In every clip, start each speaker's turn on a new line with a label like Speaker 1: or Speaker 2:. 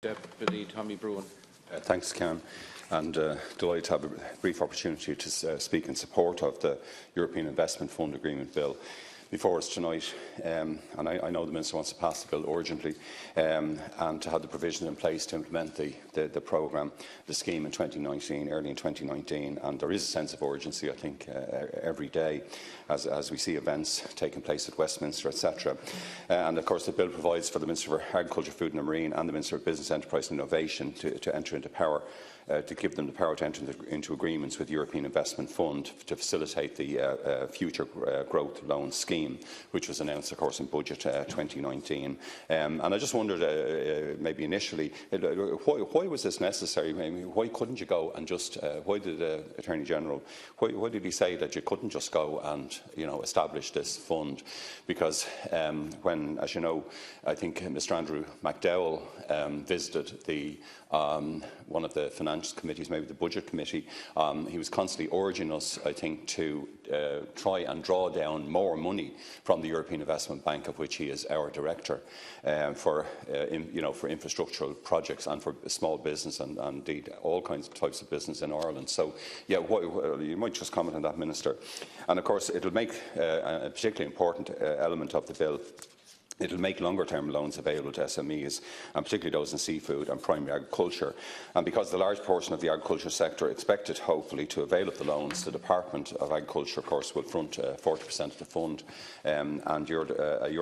Speaker 1: Deputy Tommy Broughan.
Speaker 2: Thanks, Ken, and delighted to have a brief opportunity to speak in support of the European Investment Fund Agreement Bill before us tonight. And I know the Minister wants to pass the bill urgently and to have the provisions in place to implement the programme, the scheme in 2019, early in 2019. And there is a sense of urgency, I think, every day as we see events taking place at Westminster, etc. And of course, the bill provides for the Minister for Agriculture, Food and Marine and the Minister for Business, Enterprise and Innovation to enter into power, to give them the power to enter into agreements with the European Investment Fund to facilitate the future growth loan scheme, which was announced, of course, in Budget 2019. And I just wondered, maybe initially, why was this necessary? I mean, why couldn't you go and just, why did the Attorney General, why did he say that you couldn't just go and, establish this fund? Because when, as you know, I think Mr. Andrew McDowell visited one of the finance committees, maybe the budget committee, he was constantly urging us, I think, to try and draw down more money from the European Investment Bank, of which he is our director, for infrastructural projects and for small business and indeed all kinds of types of business in Ireland. So, yeah, you might just comment on that, Minister. And of course, it will make a particularly important element of the bill. It will make longer-term loans available to SMEs, and particularly those in seafood and primary agriculture. And because the large portion of the agriculture sector expected, hopefully, to avail of the loans, the Department of Agriculture, of course, will front 40% of the fund, and your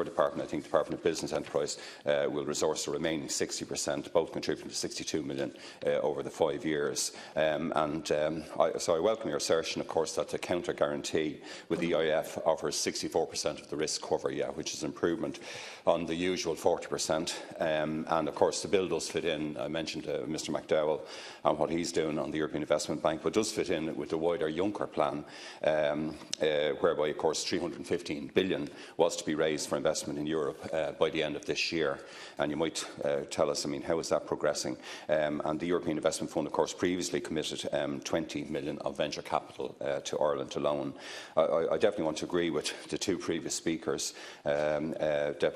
Speaker 2: department, I think, Department of Business Enterprise, will resource the remaining 60%, both contributing to 62 million over the 5 years. So I welcome your assertion, of course, that the counter-guarantee with the EIF offers 64% of the risk cover, which is an improvement on the usual 40%. And of course, the bill does fit in. I mentioned Mr. McDowell and what he's doing on the European Investment Bank, but does fit in with the wider Juncker plan, whereby, of course, 315 billion was to be raised for investment in Europe by the end of this year. And you might tell us, how is that progressing? And the European Investment Fund, of course, previously committed 20 million of venture capital to Ireland alone. I definitely want to agree with the two previous speakers, Deputy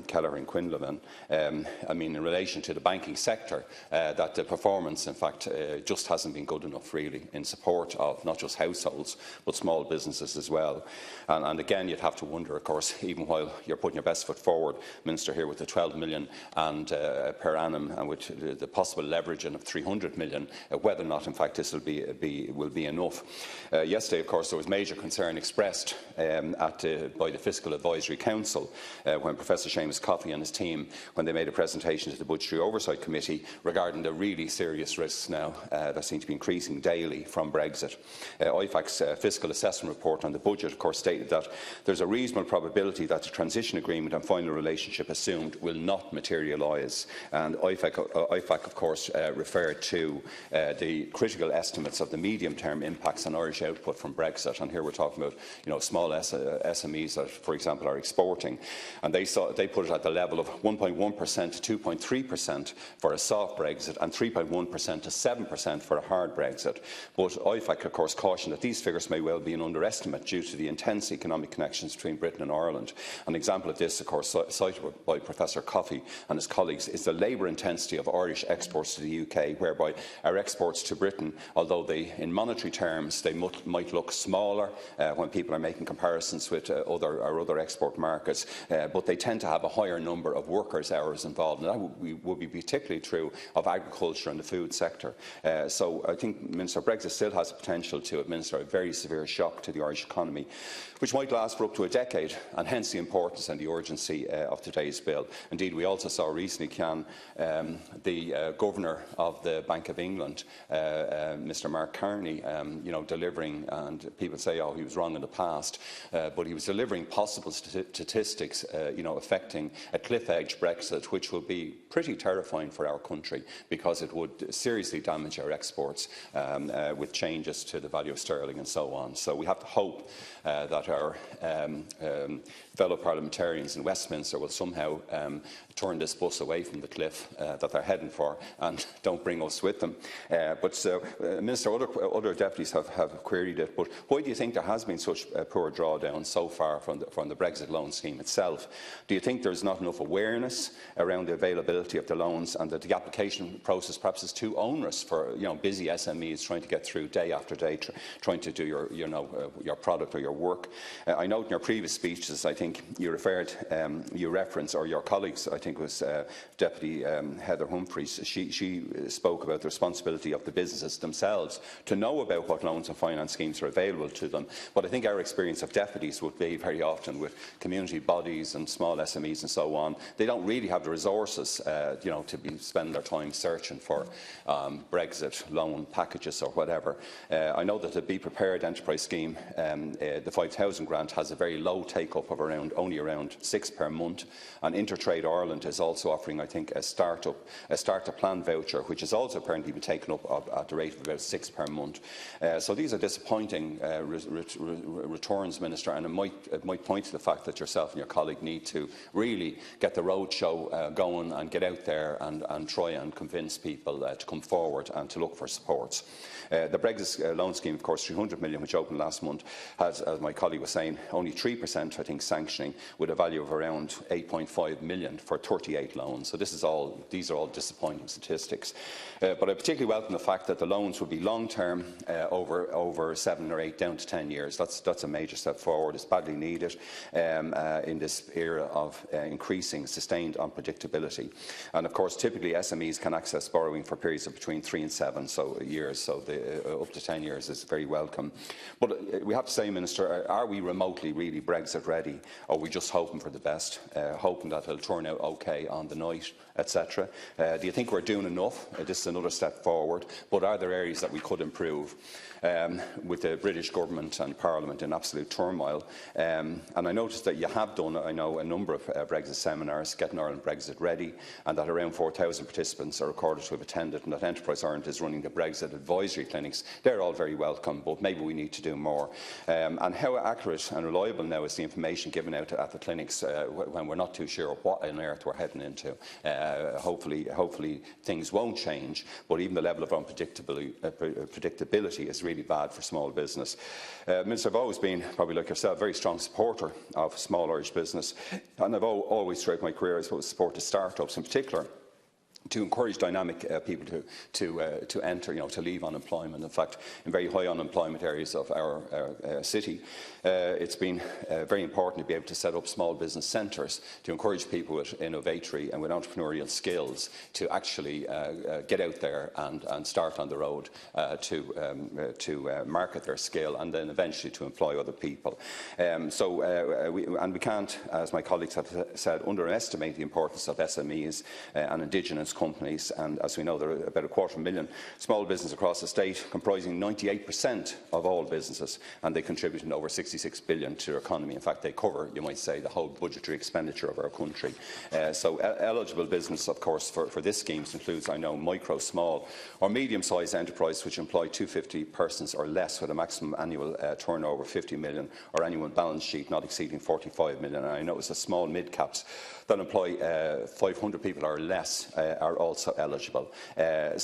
Speaker 2: Keller and Quinlivan, in relation to the banking sector, that the performance, in fact, just hasn't been good enough, really, in support of not just households, but small businesses as well. And again, you'd have to wonder, of course, even while you're putting your best foot forward, Minister, here with the 12 million and per annum, and with the possible leveraging of 300 million, whether or not, in fact, this will be enough. Yesterday, of course, there was major concern expressed by the Fiscal Advisory Council when Professor Seamus Coffey and his team, when they made a presentation to the Budgetary Oversight Committee regarding the really serious risks now that seem to be increasing daily from Brexit. IFAC's fiscal assessment report on the budget, of course, stated that there is a reasonable probability that the transition agreement and final relationship assumed will not materialise. And IFAC, of course, referred to the critical estimates of the medium-term impacts on Irish output from Brexit. And here we're talking about small SMEs that, for example, are exporting. And they put it at the level of 1.1% to 2.3% for a soft Brexit and 3.1% to 7% for a hard Brexit. But IFAC, of course, cautioned that these figures may well be an underestimate due to the intense economic connections between Britain and Ireland. An example of this, of course, cited by Professor Coffey and his colleagues, is the labour intensity of Irish exports to the UK, whereby our exports to Britain, although in monetary terms they might look smaller when people are making comparisons with our other export markets, but they tend to have a higher number of workers' hours involved, and that would be particularly true of agriculture and the food sector. So I think, Minister, Brexit still has the potential to administer a very severe shock to the Irish economy, which might last for up to a decade, and hence the importance and the urgency of today's bill. Indeed, we also saw recently, the Governor of the Bank of England, Mr. Mark Carney, delivering, and people say, oh, he was wrong in the past, but he was delivering possible statistics, affecting a cliff-edge Brexit, which will be pretty terrifying for our country because it would seriously damage our exports with changes to the value of sterling and so on. So we have to hope that our fellow parliamentarians in Westminster will somehow turn this bus away from the cliff that they're heading for and don't bring us with them. Minister, other deputies have queried it, but why do you think there has been such a poor drawdown so far from the Brexit loan scheme itself? Do you think there's not enough awareness around the availability of the loans, and that the application process perhaps is too onerous for busy SMEs trying to get through day after day, trying to do your product or your work? I note in your previous speeches, I think you referenced, or your colleagues, I think was Deputy Heather Humphreys, she spoke about the responsibility of the businesses themselves to know about what loans and finance schemes are available to them. But I think our experience of deputies would be very often with community bodies and small SMEs and so on, they don't really have the resources to be spending their time searching for Brexit loan packages or whatever. I know that the Be Prepared Enterprise Scheme, the 5,000 grant, has a very low take-up of only around 6 per month, and Intertrade Ireland is also offering, I think, a startup plan voucher, which is also apparently been taken up at the rate of about 6 per month. So these are disappointing returns, Minister, and it might point to the fact that yourself and your colleague need to really get the roadshow going and get out there and try and convince people to come forward and to look for supports. The Brexit loan scheme, of course, 300 million, which opened last month, has, as my colleague was saying, only 3%, I think, sanctioning, with a value of around 8.5 million for 38 loans. So these are all disappointing statistics. But I particularly welcome the fact that the loans will be long-term, over 7 or 8, down to 10 years. That's a major step forward. It's badly needed in this era of increasing sustained unpredictability. And of course, typically SMEs can access borrowing for periods of between 3 and 7 years. So up to 10 years is very welcome. But we have to say, Minister, are we remotely really Brexit ready, or are we just hoping for the best, hoping that it'll turn out okay on the night, etc.? Do you think we're doing enough? This is another step forward, but are there areas that we could improve? With the British government and Parliament in absolute turmoil. And I noticed that you have done, I know, a number of Brexit seminars, Getting Ireland Brexit Ready, and that around 4,000 participants are recorded to have attended, and that Enterprise Ireland is running the Brexit advisory clinics. They're all very welcome, but maybe we need to do more. And how accurate and reliable now is the information given out at the clinics when we're not too sure what on earth we're heading into? Hopefully things won't change, but even the level of unpredictability is really bad for small business. Minister, I've always been, probably like yourself, a very strong supporter of small Irish business, and I've always throughout my career, I suppose, supported startups in particular, to encourage dynamic people to enter, to leave unemployment. In fact, in very high unemployment areas of our city, it's been very important to be able to set up small business centres to encourage people with innovatory and with entrepreneurial skills to actually get out there and start on the road to market their skill and then eventually to employ other people. We can't, as my colleagues have said, underestimate the importance of SMEs and indigenous companies, and as we know, there are about 250,000 small businesses across the state, comprising 98% of all businesses, and they contribute over 66 billion to our economy. In fact, they cover, you might say, the whole budgetary expenditure of our country. So eligible business, of course, for this scheme includes, I know, micro, small or medium-sized enterprise which employ 250 persons or less, with a maximum annual turnover of 50 million or annual balance sheet not exceeding 45 million. And I know it's the small mid-caps that employ 500 people or less are also eligible. I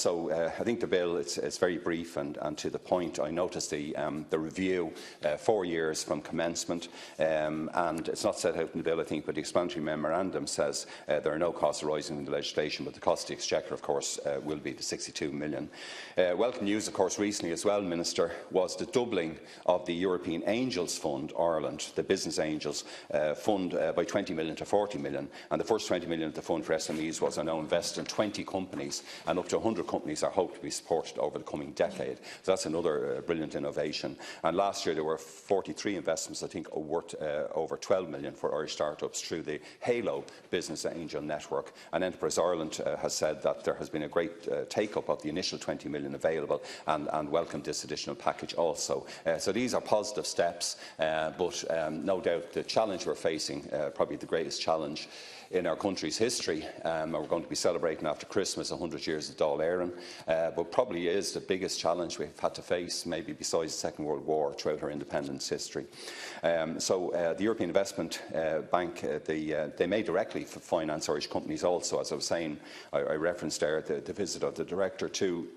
Speaker 2: think the bill it's very brief and to the point. I noticed the review, 4 years from commencement, and it's not set out in the bill, I think, but the explanatory memorandum says there are no costs arising from the legislation, but the cost of the exchequer, of course, will be the 62 million. Welcome news, of course, recently as well, Minister, was the doubling of the European Angels Fund Ireland, the Business Angels Fund, by 20 million to 40 million. And the first 20 million of the fund for SMEs was, I know, invested in 20 companies, and up to 100 companies are hoped to be supported over the coming decade. So that's another brilliant innovation. And last year there were 43 investments, I think, worth over 12 million for Irish startups through the Halo Business Angel Network. And Enterprise Ireland has said that there has been a great take-up of the initial 20 million available, and welcomed this additional package also. So these are positive steps, but no doubt the challenge we're facing, probably the greatest challenge in our country's history, and we're going to be celebrating celebrating after Christmas 100 years of Dáil, Éireann, but probably is the biggest challenge we've had to face, maybe besides the Second World War, throughout our independence history. The European Investment Bank, they may directly finance Irish companies also. As I was saying, I referenced there the visit of the Director to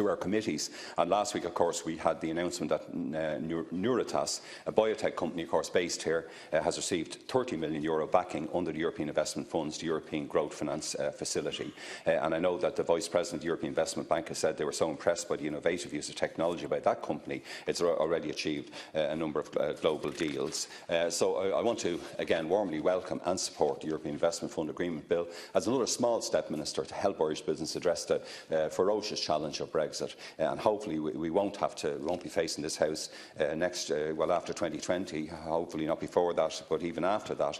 Speaker 2: our committees. And last week, of course, we had the announcement that Nuritas, a biotech company, of course, based here, has received €30 million backing under the European Investment Fund's the European Growth Finance Facility. And I know that the Vice President of the European Investment Bank has said they were so impressed by the innovative use of technology by that company, it's already achieved a number of global deals. So I want to, again, warmly welcome and support the European Investment Fund Agreement Bill as another small step, Minister, to help Irish business address the ferocious challenge of Brexit, and hopefully we won't be facing this House after 2020, hopefully not before that, but even after that,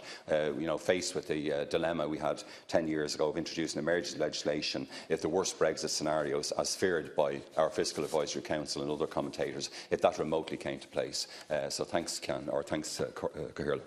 Speaker 2: faced with the dilemma we had 10 years ago of introducing emergency legislation if the worst Brexit scenarios, as feared by our Fiscal Advisory Council and other commentators, if that remotely came to place. So thanks, Cairhirl.